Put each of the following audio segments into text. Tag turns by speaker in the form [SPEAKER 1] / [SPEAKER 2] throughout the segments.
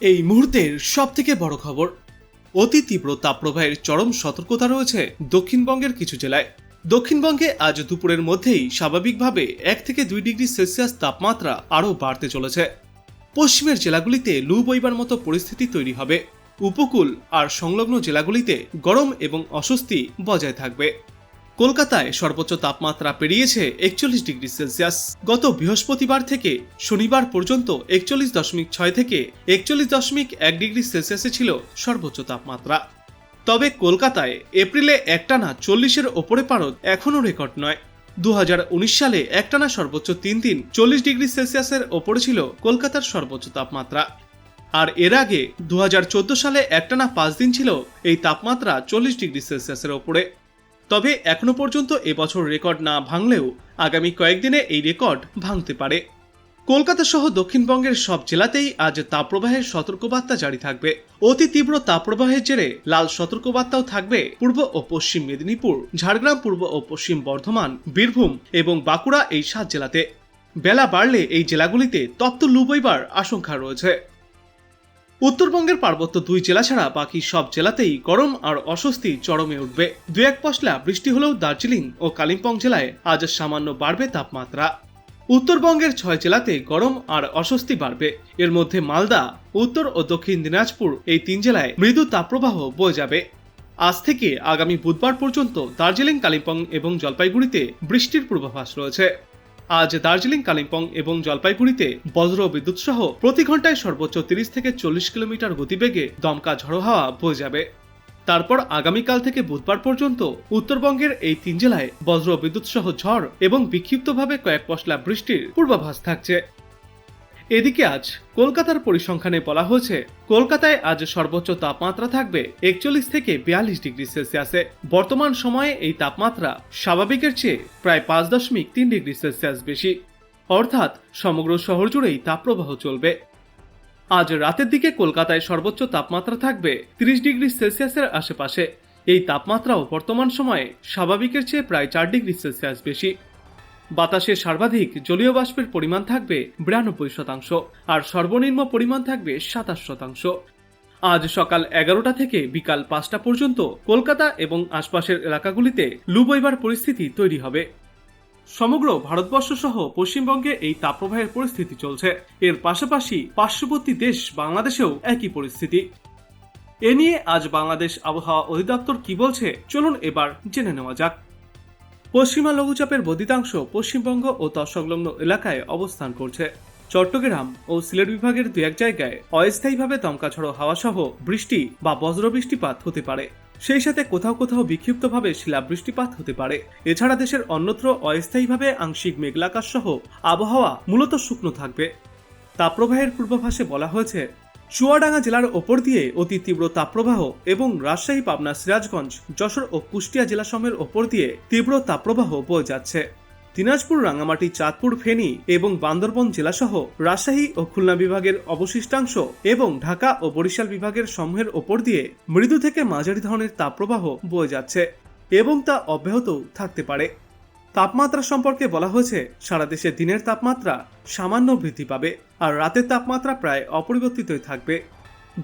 [SPEAKER 1] এই মুহূর্তের সবথেকে বড় খবর, অতি তীব্র তাপপ্রবাহের চরম সতর্কতা রয়েছে দক্ষিণবঙ্গের কিছু জেলায়। দক্ষিণবঙ্গে আজ দুপুরের মধ্যেই স্বাভাবিকভাবে 1 থেকে 2 ডিগ্রি সেলসিয়াস তাপমাত্রা আরও বাড়তে চলেছে। পশ্চিমের জেলাগুলিতে লু বইবার মতো পরিস্থিতি তৈরি হবে। উপকূল আর সংলগ্ন জেলাগুলিতে গরম এবং অস্বস্তি বজায় থাকবে। কলকাতায় সর্বোচ্চ তাপমাত্রা পেরিয়েছে 41 ডিগ্রি সেলসিয়াস। গত বৃহস্পতিবার থেকে শনিবার পর্যন্ত 41.6 থেকে 41.1 ডিগ্রি সেলসিয়াসে ছিল সর্বোচ্চ তাপমাত্রা। তবে কলকাতায় এপ্রিলে একটানা 40-এর ওপরে পারদ এখনও রেকর্ড নয়। 2019 সালে একটানা সর্বোচ্চ 3 দিন 40 ডিগ্রি সেলসিয়াসের ওপরে ছিল কলকাতার সর্বোচ্চ তাপমাত্রা। আর এর আগে 2014 সালে একটানা 5 দিন ছিল এই তাপমাত্রা 40 ডিগ্রি সেলসিয়াসের ওপরে। তবে এখনো পর্যন্ত এবছর রেকর্ড না ভাঙলেও আগামী কয়েকদিনে এই রেকর্ড ভাঙতে পারে। কলকাতা সহ দক্ষিণবঙ্গের সব জেলাতেই আজ তাপপ্রবাহের সতর্কবার্তা জারি থাকবে। অতি তীব্র তাপপ্রবাহের জেরে লাল সতর্কবার্তাও থাকবে পূর্ব ও পশ্চিম মেদিনীপুর, ঝাড়গ্রাম, পূর্ব ও পশ্চিম বর্ধমান, বীরভূম এবং বাঁকুড়া এই 7 জেলাতে। বেলা বাড়লে এই জেলাগুলিতে তপ্ত লু বইবার আশঙ্কা রয়েছে। উত্তরবঙ্গের পার্বত্য 2 জেলা ছাড়া বাকি সব জেলাতেই গরম আর অস্বস্তি চরমে উঠবে। 2-1 পশলা বৃষ্টি হলেও দার্জিলিং ও কালিম্পং জেলায় আজ সামান্য বাড়বে তাপমাত্রা। উত্তরবঙ্গের 6 জেলাতে গরম আর অস্বস্তি বাড়বে। এর মধ্যে মালদা, উত্তর ও দক্ষিণ দিনাজপুর এই 3 জেলায় মৃদু তাপপ্রবাহ বয়ে যাবে। আজ থেকে আগামী বুধবার পর্যন্ত দার্জিলিং, কালিম্পং এবং জলপাইগুড়িতে বৃষ্টির পূর্বাভাস রয়েছে। আজ দার্জিলিং, কালিম্পং এবং জলপাইগুড়িতে বজ্র বিদ্যুৎ সহ প্রতি ঘন্টায় সর্বোচ্চ 30 থেকে 40 কিলোমিটার গতিবেগে দমকা ঝড়ো হাওয়া বয়ে যাবে। তারপর আগামীকাল থেকে বুধবার পর্যন্ত উত্তরবঙ্গের এই 3 জেলায় বজ্র বিদ্যুৎ সহ ঝড় এবং বিক্ষিপ্তভাবে কয়েক পশলা বৃষ্টির পূর্বাভাস থাকছে। এদিকে আজ কলকাতার পরিসংখ্যানে বলা হয়েছে, কলকাতায় আজ সর্বোচ্চ তাপমাত্রা থাকবে 41 থেকে 42 ডিগ্রি সেলসিয়াসে। বর্তমান সময়ে এই তাপমাত্রা স্বাভাবিকের চেয়ে প্রায় 5.3 ডিগ্রি সেলসিয়াস বেশি, অর্থাৎ সমগ্র শহর জুড়েই তাপপ্রবাহ চলবে। আজ রাতের দিকে কলকাতায় সর্বোচ্চ তাপমাত্রা থাকবে 30 ডিগ্রি সেলসিয়াসের আশেপাশে। এই তাপমাত্রাও বর্তমান সময়ে স্বাভাবিকের চেয়ে প্রায় 4 ডিগ্রি সেলসিয়াস বেশি। বাতাসে সর্বাধিক জলীয় বাষ্পের পরিমাণ থাকবে 92%, আর সর্বনিম্ন পরিমাণ থাকবে 27%। আজ সকাল 11টা থেকে বিকাল 5টা পর্যন্ত কলকাতা এবং আশপাশের এলাকাগুলিতে লু বইবার পরিস্থিতি তৈরি হবে। সমগ্র ভারতবর্ষ সহ পশ্চিমবঙ্গে এই তাপপ্রবাহের পরিস্থিতি চলছে। এর পাশাপাশি পার্শ্ববর্তী দেশ বাংলাদেশেও একই পরিস্থিতি। এ নিয়ে আজ বাংলাদেশ আবহাওয়া অধিদপ্তর কি বলছে, চলুন এবার জেনে নেওয়া যাক। পশ্চিমা লঘুচাপের বর্ধিতাংশ পশ্চিমবঙ্গ ও তৎসংলগ্ন এলাকায় অবস্থান করছে। চট্টগ্রাম ও সিলেট বিভাগের 2-1 জায়গায় অস্থায়ীভাবে দমকা ঝড়ো হাওয়া সহ বৃষ্টি বা বজ্রবৃষ্টিপাত হতে পারে। সেই সাথে কোথাও কোথাও বিক্ষিপ্তভাবে শিলাবৃষ্টিপাত হতে পারে। এছাড়া দেশের অন্যত্র অস্থায়ীভাবে আংশিক মেঘলাকাশ সহ আবহাওয়া মূলত শুকনো থাকবে। তাপপ্রবাহের পূর্বাভাসে বলা হয়েছে, চুয়াডাঙ্গা জেলার ওপর দিয়ে অতি তীব্র তাপপ্রবাহ এবং রাজশাহী, পাবনা, সিরাজগঞ্জ, যশোর ও কুষ্টিয়া জেলাসমূহের ওপর দিয়ে তীব্র তাপপ্রবাহ বয়ে যাচ্ছে। দিনাজপুর, রাঙ্গামাটি, চাঁদপুর, ফেনী এবং বান্দরবন জেলাসহ রাজশাহী ও খুলনা বিভাগের অবশিষ্টাংশ এবং ঢাকা ও বরিশাল বিভাগের সমূহের ওপর দিয়ে মৃদু থেকে মাঝারি ধরনের তাপপ্রবাহ বয়ে যাচ্ছে এবং তা অব্যাহত থাকতে পারে। তাপমাত্রা সম্পর্কে বলা হয়েছে, সারা দেশে দিনের তাপমাত্রা সামান্য বৃদ্ধি পাবে আর রাতের তাপমাত্রা প্রায় অপরিবর্তিতই থাকবে।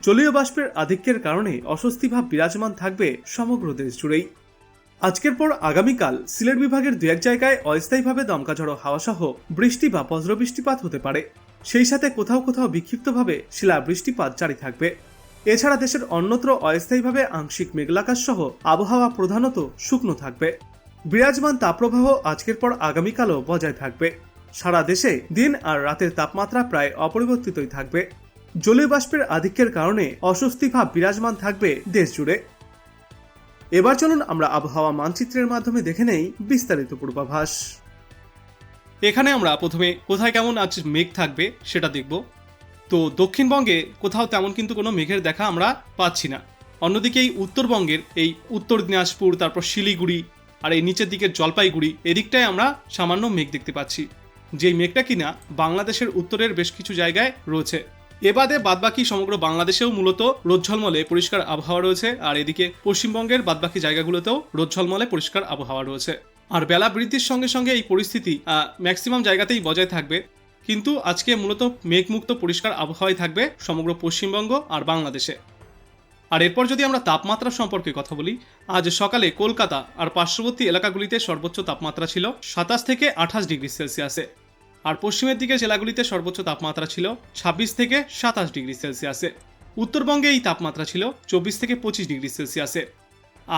[SPEAKER 1] জলীয় বাষ্পের আধিক্যের কারণে অস্বস্তিভাব বিরাজমান থাকবে সমগ্র দেশ জুড়েই। আজকের পর আগামীকাল সিলেট বিভাগের 2-1 জায়গায় অস্থায়ীভাবে দমকা ঝড়ো হাওয়া সহ বৃষ্টি বা বজ্রবৃষ্টিপাত হতে পারে। সেই সাথে কোথাও কোথাও বিক্ষিপ্তভাবে শিলাবৃষ্টিপাত জারি থাকবে। এছাড়া দেশের অন্যত্র অস্থায়ীভাবে আংশিক মেঘলাকাশ সহ আবহাওয়া প্রধানত শুকনো থাকবে। বিরাজমান তাপপ্রবাহ আজকের পর আগামীকালও বজায় থাকবে। সারা দেশে দিন আর রাতের তাপমাত্রা প্রায় অপরিবর্তিতই থাকবে। জলীয় বাষ্পের আধিক্যের কারণে অস্বস্তি ভাব বিরাজমান থাকবে দেশ জুড়ে। এবার চলুন আমরা আবহাওয়া মানচিত্রের মাধ্যমে দেখে নেই বিস্তারিত পূর্বাভাস। এখানে আমরা প্রথমে কোথায় কেমন আজ মেঘ থাকবে সেটা দেখব। তো দক্ষিণবঙ্গে কোথাও তেমন কিন্তু কোনো মেঘের দেখা আমরা পাচ্ছি না। অন্যদিকে এই উত্তরবঙ্গের এই উত্তর দিনাজপুর, তারপর শিলিগুড়ি আর এই নিচের দিকের জলপাইগুড়ি, এদিকটায় আমরা সামান্য মেঘ দেখতে পাচ্ছি, যেই মেঘটা কিনা বাংলাদেশের উত্তরের বেশ কিছু জায়গায় রয়েছে। এবাদে বাদবাকি সমগ্র বাংলাদেশেও মূলত রোদঝলমলে পরিষ্কার আবহাওয়া রয়েছে, আর এদিকে পশ্চিমবঙ্গের বাদবাকি জায়গাগুলোতেও রোদঝলমলে পরিষ্কার আবহাওয়া রয়েছে। আর বেলা বৃদ্ধির সঙ্গে সঙ্গে এই পরিস্থিতি ম্যাক্সিমাম জায়গাতেই বজায় থাকবে। কিন্তু আজকে মূলত মেঘমুক্ত পরিষ্কার আবহাওয়াই থাকবে সমগ্র পশ্চিমবঙ্গ আর বাংলাদেশে। আর এরপর যদি আমরা তাপমাত্রা সম্পর্কে কথা বলি, আজ সকালে কলকাতা আর পার্শ্ববর্তী এলাকাগুলিতে সর্বোচ্চ তাপমাত্রা ছিল 27 থেকে 28 ডিগ্রি সেলসিয়াসে, আর পশ্চিমের দিকের জেলাগুলিতে সর্বোচ্চ তাপমাত্রা ছিল 26 থেকে 27 ডিগ্রি সেলসিয়াসে। উত্তরবঙ্গে এই তাপমাত্রা ছিল 24 থেকে 25 ডিগ্রি সেলসিয়াসে।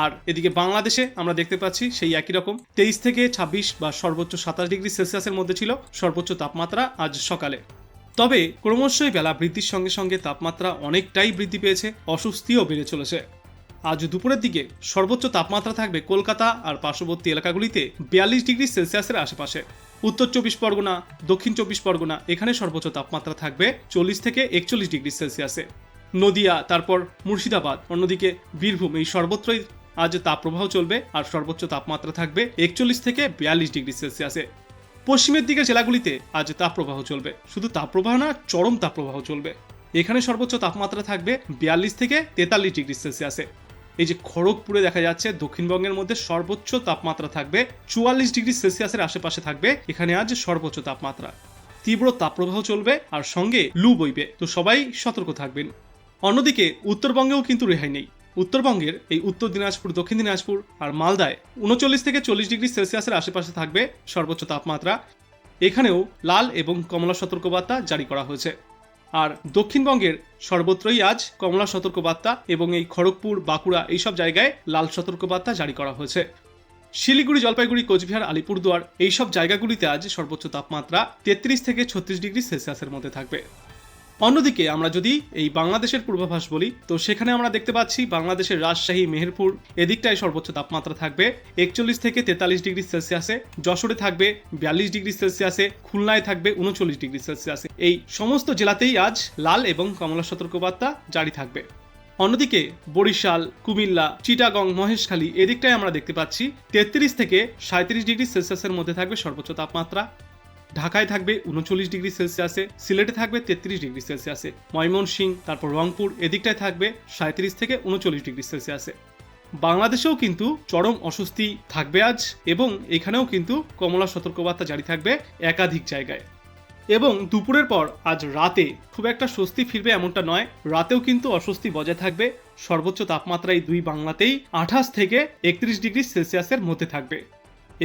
[SPEAKER 1] আর এদিকে বাংলাদেশে আমরা দেখতে পাচ্ছি সেই একই রকম 23 থেকে 26 বা সর্বোচ্চ 27 ডিগ্রি সেলসিয়াসের মধ্যে ছিল সর্বোচ্চ তাপমাত্রা আজ সকালে। তবে ক্রমশই বেলা বৃদ্ধির সঙ্গে সঙ্গে তাপমাত্রা অনেকটাই বৃদ্ধি পেয়েছে, অস্বস্তিও বেড়ে চলেছে। আজ দুপুরের দিকে সর্বোচ্চ তাপমাত্রা থাকবে কলকাতা আর পার্শ্ববর্তী এলাকাগুলিতে 42 ডিগ্রি সেলসিয়াসের আশেপাশে। উত্তর 24 পরগনা, দক্ষিণ 24 পরগনা এখানে সর্বোচ্চ তাপমাত্রা থাকবে 40 থেকে 41 ডিগ্রি সেলসিয়াসে। নদিয়া, তারপর মুর্শিদাবাদ, অন্যদিকে বীরভূম, এই সর্বত্রই আজ তাপপ্রবাহ চলবে আর সর্বোচ্চ তাপমাত্রা থাকবে 41 থেকে 42 ডিগ্রি সেলসিয়াসে। পশ্চিমের দিকের জেলাগুলিতে আজ তাপপ্রবাহ চলবে, শুধু তাপপ্রবাহ না, চরম তাপপ্রবাহ চলবে। এখানে সর্বোচ্চ তাপমাত্রা থাকবে 42 থেকে 43 ডিগ্রি সেলসিয়াসে। এই যে খড়গপুরে দেখা যাচ্ছে দক্ষিণবঙ্গের মধ্যে সর্বোচ্চ তাপমাত্রা থাকবে 44 ডিগ্রি সেলসিয়াসের আশেপাশে থাকবে এখানে আজ সর্বোচ্চ তাপমাত্রা। তীব্র তাপপ্রবাহ চলবে আর সঙ্গে লু বইবে, তো সবাই সতর্ক থাকবেন। অন্যদিকে উত্তরবঙ্গেও কিন্তু রেহাই নেই। উত্তরবঙ্গের এই উত্তর দিনাজপুর, দক্ষিণ দিনাজপুর আর মালদায় 39 থেকে 40 ডিগ্রি সেলসিয়াসের আশেপাশে থাকবে সর্বোচ্চ তাপমাত্রা। এখানেও লাল এবং কমলা সতর্কবার্তা জারি করা হয়েছে। আর দক্ষিণবঙ্গের সর্বত্রই আজ কমলা সতর্কবার্তা এবং এই খড়গপুর, বাঁকুড়া এইসব জায়গায় লাল সতর্কবার্তা জারি করা হয়েছে। শিলিগুড়ি, জলপাইগুড়ি, কোচবিহার, আলিপুরদুয়ার এইসব জায়গাগুলিতে আজ সর্বোচ্চ তাপমাত্রা 33 থেকে 36 ডিগ্রি সেলসিয়াসের মধ্যে থাকবে। অন্যদিকে আমরা যদি এই বাংলাদেশের পূর্বাভাস বলি, তো সেখানে আমরা দেখতে পাচ্ছি বাংলাদেশের রাজশাহী, মেহেরপুর এদিকটায় সর্বোচ্চ তাপমাত্রা থাকবে 41 থেকে 43 ডিগ্রি সেলসিয়াসে। যশোরে থাকবে 42 ডিগ্রি সেলসিয়াসে, খুলনায় থাকবে 39 ডিগ্রি সেলসিয়াসে। এই সমস্ত জেলাতেই আজ লাল এবং কমলা সতর্কবার্তা জারি থাকবে। অন্যদিকে বরিশাল, কুমিল্লা, চিটাগং, মহেশখালী এদিকটায় আমরা দেখতে পাচ্ছি 33 থেকে 37 ডিগ্রি সেলসিয়াসের মধ্যে থাকবে সর্বোচ্চ তাপমাত্রা। ঢাকায় থাকবে 39 ডিগ্রি সেলসিয়াসে, সিলেটে থাকবে 33 ডিগ্রি সেলসিয়াসে, ময়মনসিংহ, তারপর রংপুর এদিকটায় থাকবে 37 থেকে 39 ডিগ্রি সেলসিয়াসে। বাংলাদেশেও কিন্তু চরম অস্বস্তি থাকবে আজ, এবং এখানেও কিন্তু কমলা সতর্কবার্তা জারি থাকবে একাধিক জায়গায়। এবং দুপুরের পর আজ রাতে খুব একটা স্বস্তি ফিরবে এমনটা নয়, রাতেও কিন্তু অস্বস্তি বজায় থাকবে। সর্বোচ্চ তাপমাত্রা এই দুই বাংলাতেই 28 থেকে 31 ডিগ্রি সেলসিয়াসের মধ্যে থাকবে।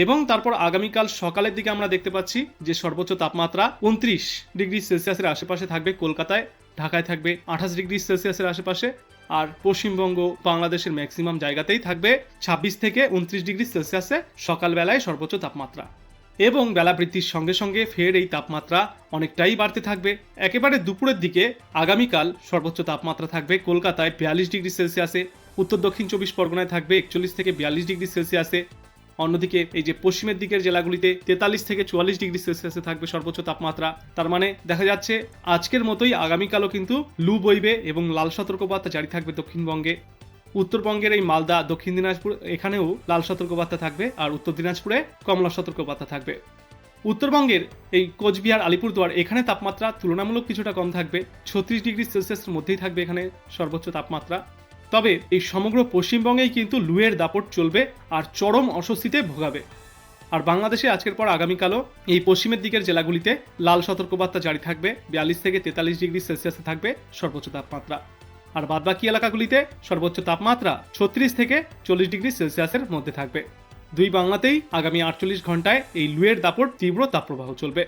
[SPEAKER 1] এবং তারপর আগামীকাল সকালের দিকে আমরা দেখতে পাচ্ছি যে সর্বোচ্চ তাপমাত্রা 29 ডিগ্রি সেলসিয়াসের আশেপাশে থাকবে কলকাতায়, ঢাকায় থাকবে 28 ডিগ্রি সেলসিয়াসের আশেপাশে, আর পশ্চিমবঙ্গ, বাংলাদেশের ম্যাক্সিমাম জায়গাতেই থাকবে 26 থেকে 29 ডিগ্রি সেলসিয়াসে সকালবেলায় সর্বোচ্চ তাপমাত্রা। এবং বেলা বৃদ্ধির সঙ্গে সঙ্গে ফের এই তাপমাত্রা অনেকটাই বাড়তে থাকবে। একেবারে দুপুরের দিকে আগামীকাল সর্বোচ্চ তাপমাত্রা থাকবে কলকাতায় 42 ডিগ্রি সেলসিয়াসে, উত্তর দক্ষিণ 24 পরগনায় থাকবে 41 থেকে 42 ডিগ্রি সেলসিয়াসে। অন্যদিকে এই যে পশ্চিমের দিকের জেলাগুলিতে 43 থেকে 44 ডিগ্রি সেলসিয়াসে থাকবে সর্বোচ্চ তাপমাত্রা। তার মানে দেখা যাচ্ছে আজকের মতোই আগামীকালও কিন্তু লু বইবে এবং লাল সতর্কবার্তা জারি থাকবে দক্ষিণবঙ্গে। উত্তরবঙ্গের এই মালদা, দক্ষিণ দিনাজপুর এখানেও লাল সতর্কবার্তা থাকবে, আর উত্তর দিনাজপুরে কমলা সতর্কবার্তা থাকবে। উত্তরবঙ্গের এই কোচবিহার, আলিপুরদুয়ার এখানে তাপমাত্রা তুলনামূলক কিছুটা কম থাকবে, 36 ডিগ্রি সেলসিয়াসের মধ্যেই থাকবে এখানে সর্বোচ্চ তাপমাত্রা। তবে এই সমগ্র পশ্চিমবঙ্গেই কিন্তু লুয়ের দাপট চলবে আর চরম অস্বস্তিতে ভোগাবে। আর বাংলাদেশে আজকের পর আগামীকালও এই পশ্চিমের দিকের জেলাগুলিতে লাল সতর্কবার্তা জারি থাকবে, 42 থেকে 43 ডিগ্রি সেলসিয়াসে থাকবে সর্বোচ্চ তাপমাত্রা। আর বাদবাকি এলাকাগুলিতে সর্বোচ্চ তাপমাত্রা 36 থেকে 40 ডিগ্রি সেলসিয়াসের মধ্যে থাকবে। দুই বাংলাতেই আগামী 48 ঘন্টায় এই লুয়ের দাপট তীব্র তাপপ্রবাহ চলবে।